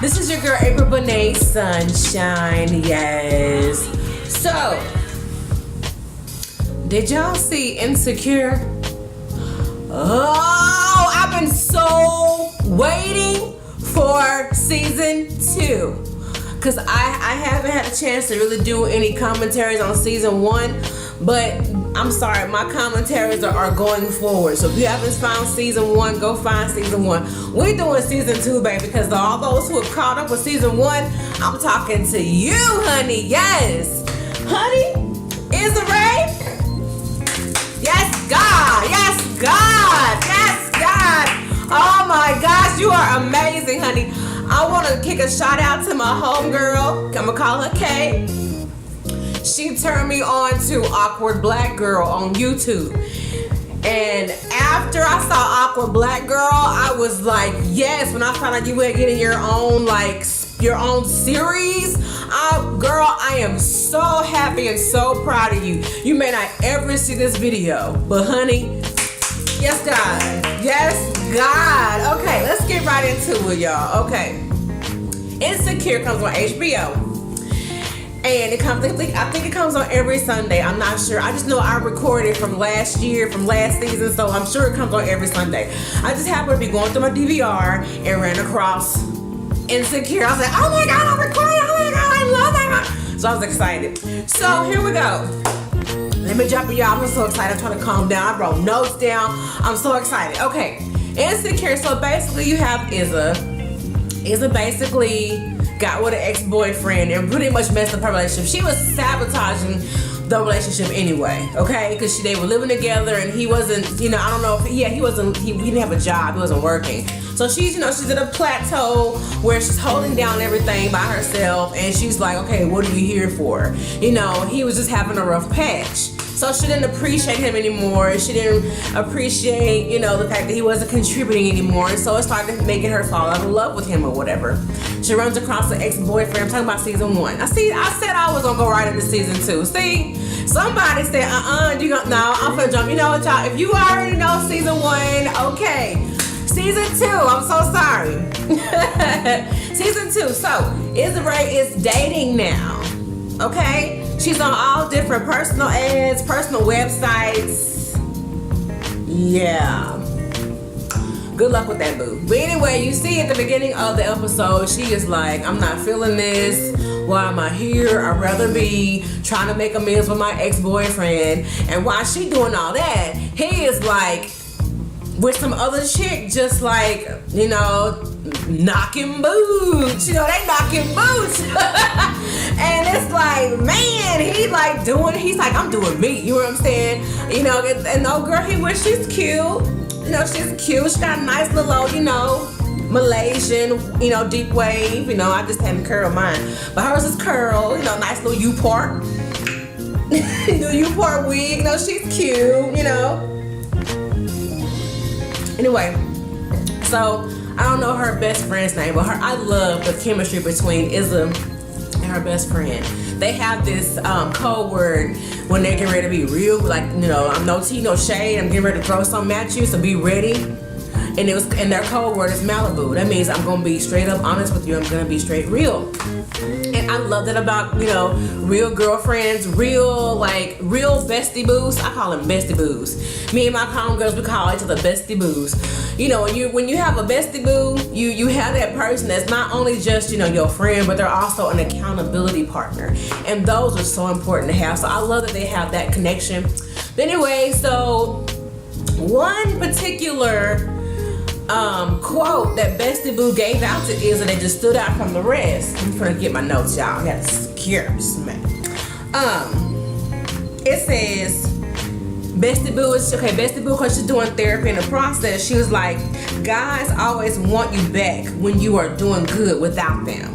This is your girl Ep1 Sunshine, yes. So, did y'all see Insecure? Oh, I've been so waiting for season 2. Because I haven't had a chance to really do any commentaries on season 1. But I'm sorry, my commentaries are going forward. So if you haven't found season 1, go find season 1. We're doing season 2, baby, because all those who have caught up with season 1, I'm talking to you, honey. Yes. Honey, Issa Rae? Yes, God. Yes, God. Yes, God. Oh my gosh, you are amazing, honey. I want to kick a shout out to my homegirl. I'm going to call her Kay. She turned me on to Awkward Black Girl on YouTube. And after I saw Awkward Black Girl, I was like, yes, when I found out you were getting your own series, girl, I am so happy and so proud of you. You may not ever see this video, but honey, yes, God. Yes, God. Okay, let's get right into it, y'all. Okay. Insecure comes on HBO. And it comes, I think it comes on every Sunday. I'm not sure. I just know I recorded from last year, from last season, so I'm sure it comes on every Sunday. I just happened to be going through my DVR and ran across Insecure. I was like, oh my God, I'm recording. Oh my God, I love that. So I was excited. So here we go. Let me jump in, y'all. I'm so excited. I'm trying to calm down. I wrote notes down. I'm so excited. Okay. Insecure. So basically you have Issa. Issa basically got with an ex-boyfriend and pretty much messed up her relationship. She was sabotaging the relationship anyway, okay? Because they were living together and he wasn't, I don't know if, he didn't have a job, he wasn't working. So she's, she's at a plateau where she's holding down everything by herself and she's like, okay, what are you here for? He was just having a rough patch. So she didn't appreciate him anymore. She didn't appreciate, the fact that he wasn't contributing anymore. And so it started making her fall out of love with him or whatever. She runs across an ex-boyfriend. I'm talking about season 1. I said I was gonna go right into season 2. See, somebody said, no, I'm gonna jump. You know what, y'all? If you already know season 1, okay. Season 2, I'm so sorry. Season 2. So Issa Rae is dating now. Okay? She's on all different personal ads, personal websites. Yeah. Good luck with that, boo. But anyway, you see at the beginning of the episode, she is like, I'm not feeling this. Why am I here? I'd rather be trying to make amends with my ex-boyfriend. And while she doing all that, he is like with some other chick, just like, knocking boots. They knocking boots. And it's like, man, he's like, I'm doing me. You know what I'm saying? And no girl, she's cute. She's cute. She got a nice little old, Malaysian, deep wave. I just hadn't curled mine. But hers is curl, nice little U-part. New U-part wig. She's cute, Anyway, so I don't know her best friend's name, but I love the chemistry between Issa and her best friend. They have this code word when they're getting ready to be real, like, I'm no tea, no shade, I'm getting ready to throw something at you, so be ready. And their code word is Malibu. That means I'm gonna be straight up honest with you, I'm gonna be straight real. And I love that about, real girlfriends, real bestie boos. I call them bestie boos. Me and my homegirls, we call each other bestie boos. When you have a bestie boo, you have that person that's not only just, your friend, but they're also an accountability partner. And those are so important to have. So I love that they have that connection. But anyway, so one particular quote that Bestie Boo gave out to Issa that just stood out from the rest. I'm trying to get my notes, y'all. I gotta secure this, man. It says, Bestie Boo, because she's doing therapy in the process, she was like, guys always want you back when you are doing good without them.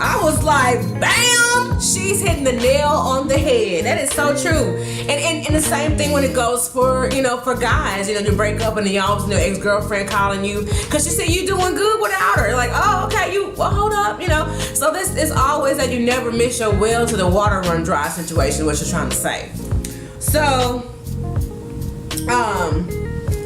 I was like, bam! She's hitting the nail on the head. That is so true. And the same thing when it goes for, for guys. You break up and then y'all, ex-girlfriend calling you because she said you doing good without her. Like, oh, okay, hold up, So this is always that you never miss your well to the water run dry situation, what you're trying to say. So,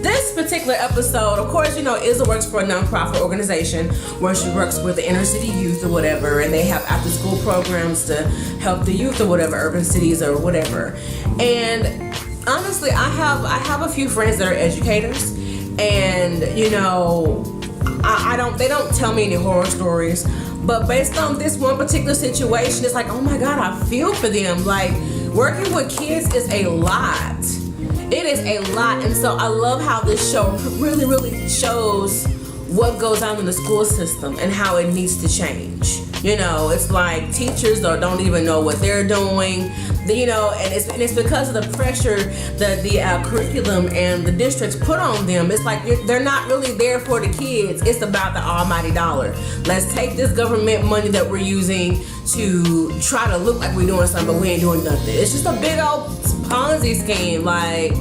this particular episode, of course, Issa works for a nonprofit organization where she works with the inner city youth or whatever, and they have after school programs to help the youth or whatever, urban cities or whatever. And honestly, I have a few friends that are educators, and they don't tell me any horror stories, but based on this one particular situation, it's like, oh my God, I feel for them. Like, working with kids is a lot. It is a lot. And so I love how this show really, really shows what goes on in the school system and how it needs to change. It's like teachers don't even know what they're doing, and it's because of the pressure that the curriculum and the districts put on them. It's like they're not really there for the kids. It's about the almighty dollar. Let's take this government money that we're using to try to look like we're doing something, but we ain't doing nothing. It's just a big old Ponzi scheme. But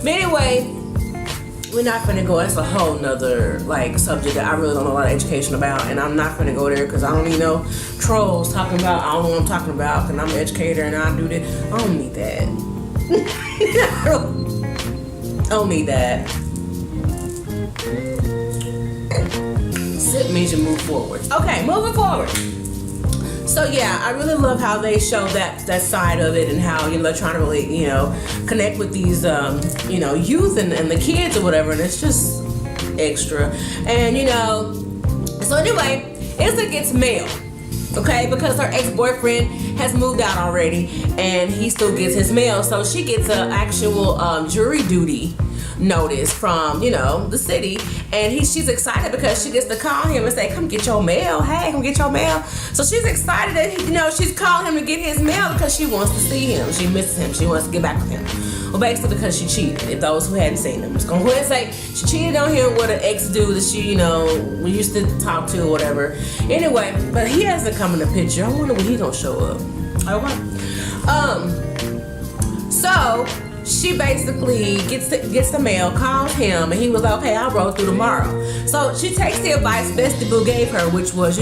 anyway, we're not finna go. That's a whole nother subject that I really don't know a lot of education about, and I'm not finna go there because I don't need no trolls talking about. I don't know what I'm talking about because I'm an educator and I do this. I don't need that. I don't need that. Sip means you move forward. Okay, moving forward. So yeah, I really love how they show that side of it, and how they're trying to really connect with these youth and the kids or whatever, and it's just extra. And so anyway, Issa gets mail, okay, because her ex-boyfriend has moved out already, and he still gets his mail. So she gets an actual jury duty notice from the city, and she's excited because she gets to call him and say, come get your mail. Hey, come get your mail. So she's excited that she's calling him to get his mail because she wants to see him. She misses him. She wants to get back with him. Well, basically because she cheated. If those who hadn't seen him, just gonna go ahead and say she cheated on him with an ex-dude that she we used to talk to or whatever. Anyway, but he hasn't come in the picture. I wonder when he gonna show up. Okay. So she basically gets the mail, calls him, and he was like, okay, I'll roll through tomorrow. So she takes the advice Bestie Boo gave her, which was,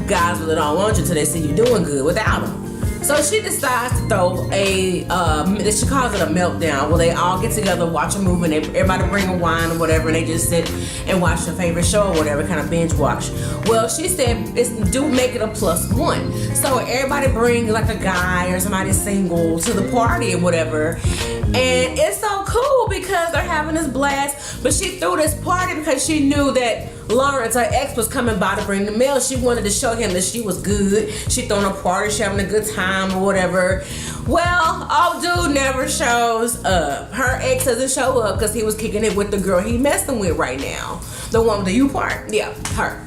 guys really don't want you till they see you doing good without them. So she decides to throw she calls it a meltdown, where they all get together, watch a movie, and everybody bring a wine or whatever, and they just sit and watch their favorite show or whatever, kind of binge watch. Well, she said, do make it a +1. So everybody bring like a guy or somebody single to the party or whatever. And it's so cool because they're having this blast. But she threw this party because she knew that Lawrence, her ex, was coming by to bring the mail. She wanted to show him that she was good. She throwing a party, she having a good time or whatever. Well, old dude never shows up. Her ex doesn't show up because he was kicking it with the girl he messing with right now. The one with the U part. Yeah, her.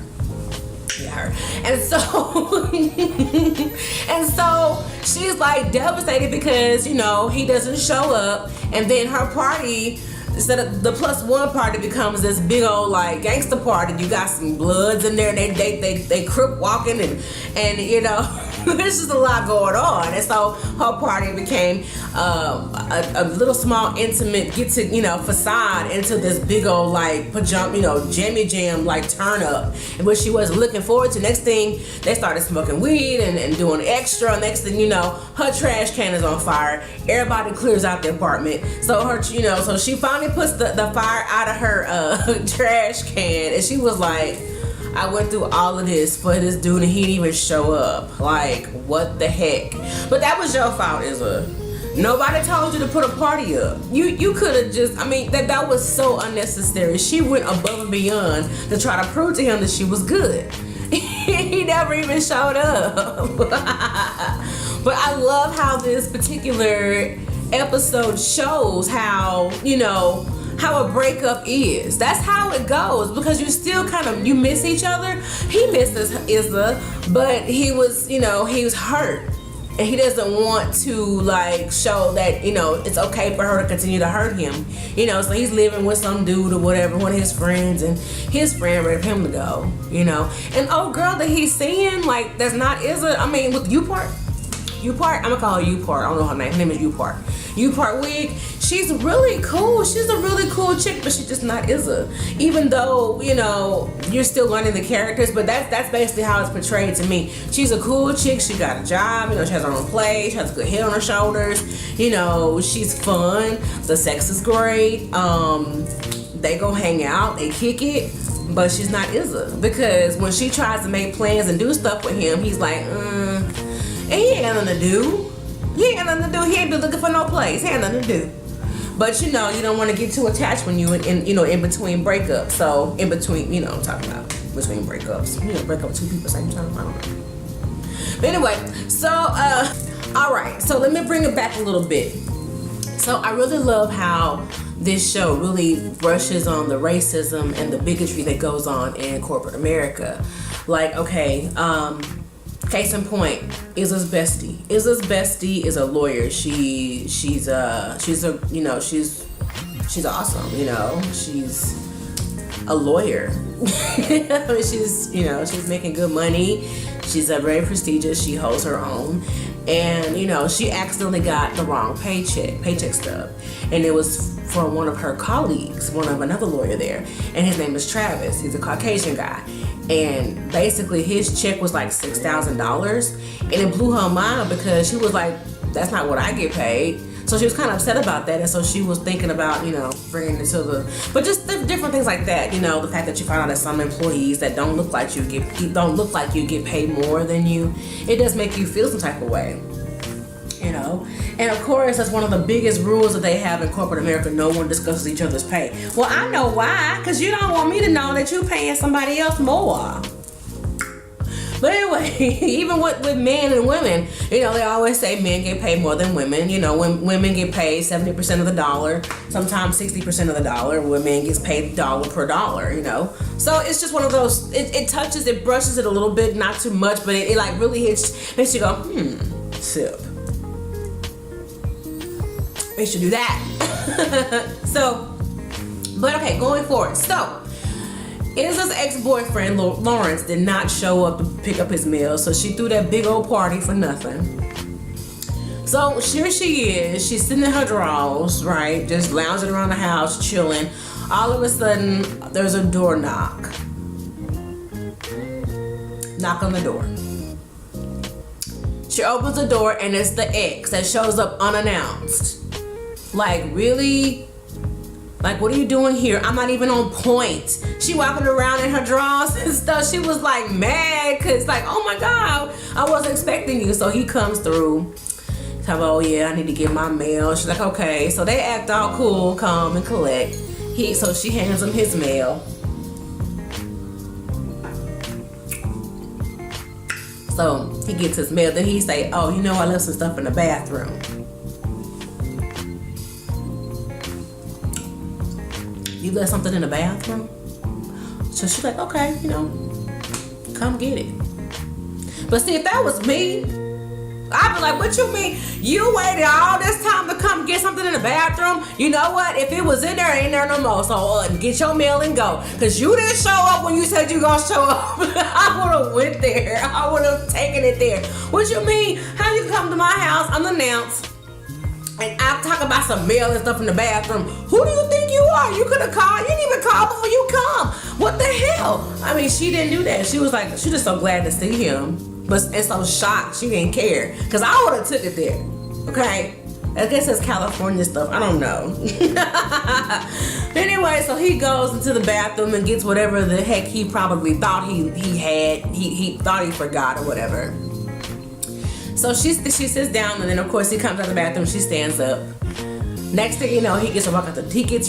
Yeah, her. And so she's like devastated because he doesn't show up, and then her party, instead of the +1 party, becomes this big old gangster party. You got some bloods in there, and they crip walking, and there's just a lot going on. And so her party became a little small intimate facade into this big old pajama, jammy jam turn up, which she wasn't looking forward to. Next thing, they started smoking weed and doing extra. Next thing her trash can is on fire. Everybody clears out the apartment. So so she finally puts the fire out of her trash can, and she was like, I went through all of this for this dude and he didn't even show up. What the heck? But that was your fault, Issa. Nobody told you to put a party up. You could have just, that was so unnecessary. She went above and beyond to try to prove to him that she was good. He never even showed up. But I love how this particular episode shows how, how a breakup is. That's how it goes, because you still you miss each other. He misses Issa, but he was hurt, and he doesn't want to show that it's okay for her to continue to hurt him. So he's living with some dude or whatever, one of his friends, and his friend ready for him to go. And old girl that he's seeing, that's not Issa. With U-Part, I'm gonna call her U-Part. I don't know her name. Her name is U-Part. U-Part wig. She's really cool. She's a really cool chick, but she's just not Issa. Even though, you're still learning the characters, but that's basically how it's portrayed to me. She's a cool chick. She got a job. She has her own place. She has a good head on her shoulders. She's fun. The sex is great. they go hang out, they kick it, but she's not Issa. Because when she tries to make plans and do stuff with him, he's like, and he ain't got nothing to do. He ain't got nothing to do. He ain't been looking for no place. He ain't nothing to do. But you know, you don't want to get too attached when you in between breakups. So in between, you know what I'm talking about. Between breakups. You know, break up with two people same time. I don't know. But anyway, so all right. So let me bring it back a little bit. So I really love how this show really brushes on the racism and the bigotry that goes on in corporate America. Like, okay, case in point, Izza's bestie. Izza's bestie is a lawyer. She's awesome. You know, she's a lawyer. I mean, she's making good money. She's very prestigious. She holds her own. And, you know, she accidentally got the wrong paycheck stub. And it was from one of her colleagues, one of another lawyer there. And his name is Travis. He's a Caucasian guy. And basically his check was like $6,000. And it blew her mind because she was like, that's not what I get paid. So she was kind of upset about that. And so she was thinking about, you know, bringing it to but just different things like that. You know, the fact that you find out that some employees that don't look like you get paid more than you, it does make you feel some type of way. You know, and of course that's one of the biggest rules that they have in corporate America. No one discusses each other's pay. Well, I know why, because you don't want me to know that you're paying somebody else more. But anyway, even with men and women, you know, they always say men get paid more than women. You know, when women get paid 70% of the dollar, sometimes 60% of the dollar, women gets paid dollar per dollar, you know. So it's just one of those, it brushes it a little bit, not too much, but it like really makes you go, sip. Makes you do that. So, but okay, going forward. So, Izza's ex-boyfriend, Lawrence, did not show up to pick up his mail, so she threw that big old party for nothing. So here she is, she's sitting in her drawers, right, just lounging around the house, chilling. All of a sudden, there's a door knock. Knock on the door. She opens the door, and it's the ex that shows up unannounced. Like, really? Like, what are you doing here? I'm not even on point. She walking around in her drawers and stuff. She was like mad because like, oh my God, I wasn't expecting you. So he comes through. Tell her, oh yeah, I need to get my mail. She's like, okay. So they act all cool, calm, and collect. So she hands him his mail. So he gets his mail. Then he say, oh, you know, I left some stuff in the bathroom. You left something in the bathroom? So she's like, okay, you know, come get it. But see, if that was me, I'd be like, what you mean? You waited all this time to come get something in the bathroom? You know what? If it was in there, it ain't there no more. So get your mail and go. Because you didn't show up when you said you gonna show up. I would have went there. I would have taken it there. What you mean? How you come to my house unannounced? And I talk about some mail and stuff in the bathroom. Who do you think you are? You could have called. You didn't even call before you come. What the hell? I mean, she didn't do that. She was like, she just so glad to see him. And so shocked. She didn't care. Because I would have took it there. Okay? I guess it's California stuff. I don't know. Anyway, so he goes into the bathroom and gets whatever the heck he probably thought he had. He thought he forgot or whatever. So she sits down, and then of course he comes out of the bathroom. She stands up. Next thing you know, he gets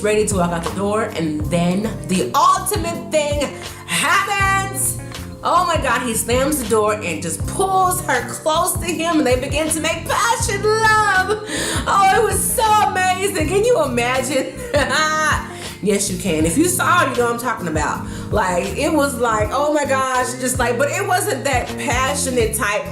ready to walk out the door, and then the ultimate thing happens. Oh my God! He slams the door and just pulls her close to him, and they begin to make passion love. Oh, it was so amazing! Can you imagine? Yes, you can. If you saw it, you know what I'm talking about. Like, it was like, oh my gosh, just like, but it wasn't that passionate type.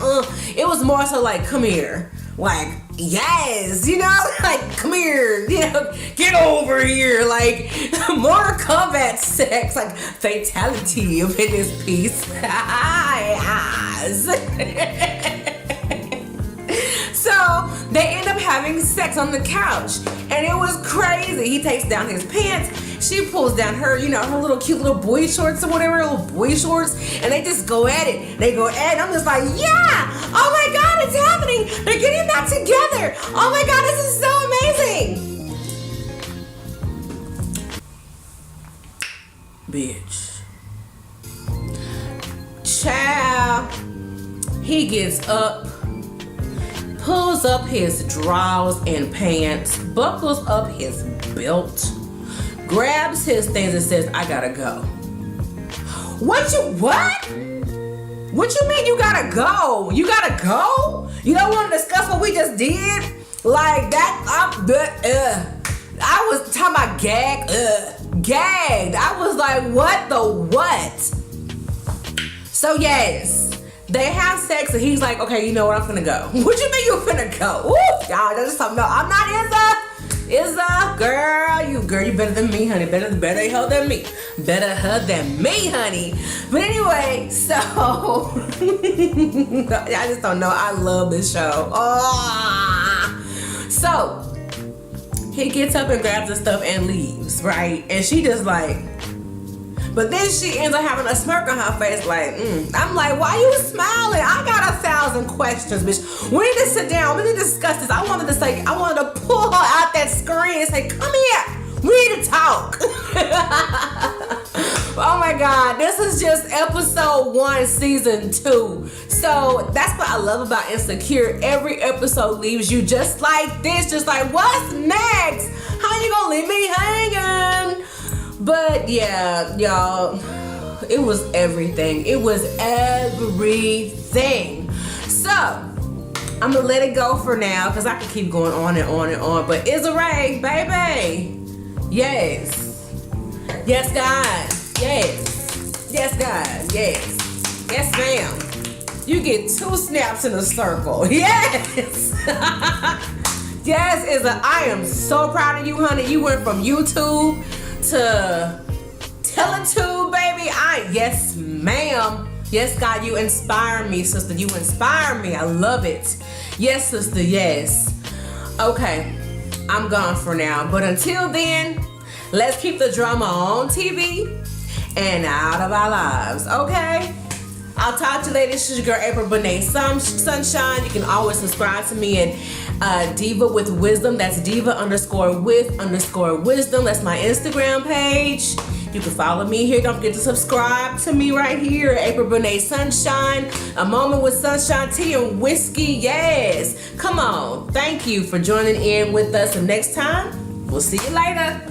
It was more so like, come here. Like, yes, you know, like, come here, you know, get over here. Like, Mortal Kombat sex, like, fatality up in this piece. Yes. So they end up having sex on the couch, and it was crazy. He takes down his pants, she pulls down her, you know, her little cute little boy shorts or whatever, little boy shorts, and they just go at it. They go at it. I'm just like, yeah, oh my God, it's happening. They're getting back together. Oh my God, this is so amazing. bitch. Child, he gets up, pulls up his drawers and pants, buckles up his belt, grabs his things and says, I gotta go. What? What you mean you gotta go? You gotta go? You don't want to discuss what we just did? Like that, I was talking about gagged. I was like, what the what? So yes, they have sex and he's like, okay, you know what, I'm finna go. What you mean you finna go? Ooh, y'all just don't know. I'm not Issa, girl, you better than me, honey. Better her than me. Better her than me, honey. But anyway, so I just don't know. I love this show. Oh. So he gets up and grabs his stuff and leaves, right? And she just like, but then she ends up having a smirk on her face, like, I'm like, why you smiling? I got 1,000 questions, bitch. We need to sit down. We need to discuss this. I wanted to pull her out that screen and say, come here. We need to talk. Oh my God, this is just episode 1, season 2. So that's what I love about Insecure. Every episode leaves you just like this, just like, what's next? How you gonna leave me hanging? But yeah, y'all, it was everything. It was everything. So I'm gonna let it go for now because I can keep going on and on and on. But Issa Rae, baby, yes, guys, yes, guys, yes, ma'am. You get 2 snaps in a circle. Yes. Yes, Issa, I am so proud of you, honey. You went from YouTube to Teletube, baby. Yes, ma'am. Yes, God, you inspire me, sister. You inspire me. I love it. Yes, sister, yes. Okay, I'm gone for now. But until then, let's keep the drama on TV and out of our lives, okay? I'll talk to you later. This is your girl, Ep1 Sunshine. You can always subscribe to me at Diva with Wisdom. That's Diva_with_wisdom. That's my Instagram page. You can follow me here. Don't forget to subscribe to me right here at Ep1 Sunshine. A moment with sunshine, tea, and whiskey. Yes. Come on. Thank you for joining in with us. And next time, we'll see you later.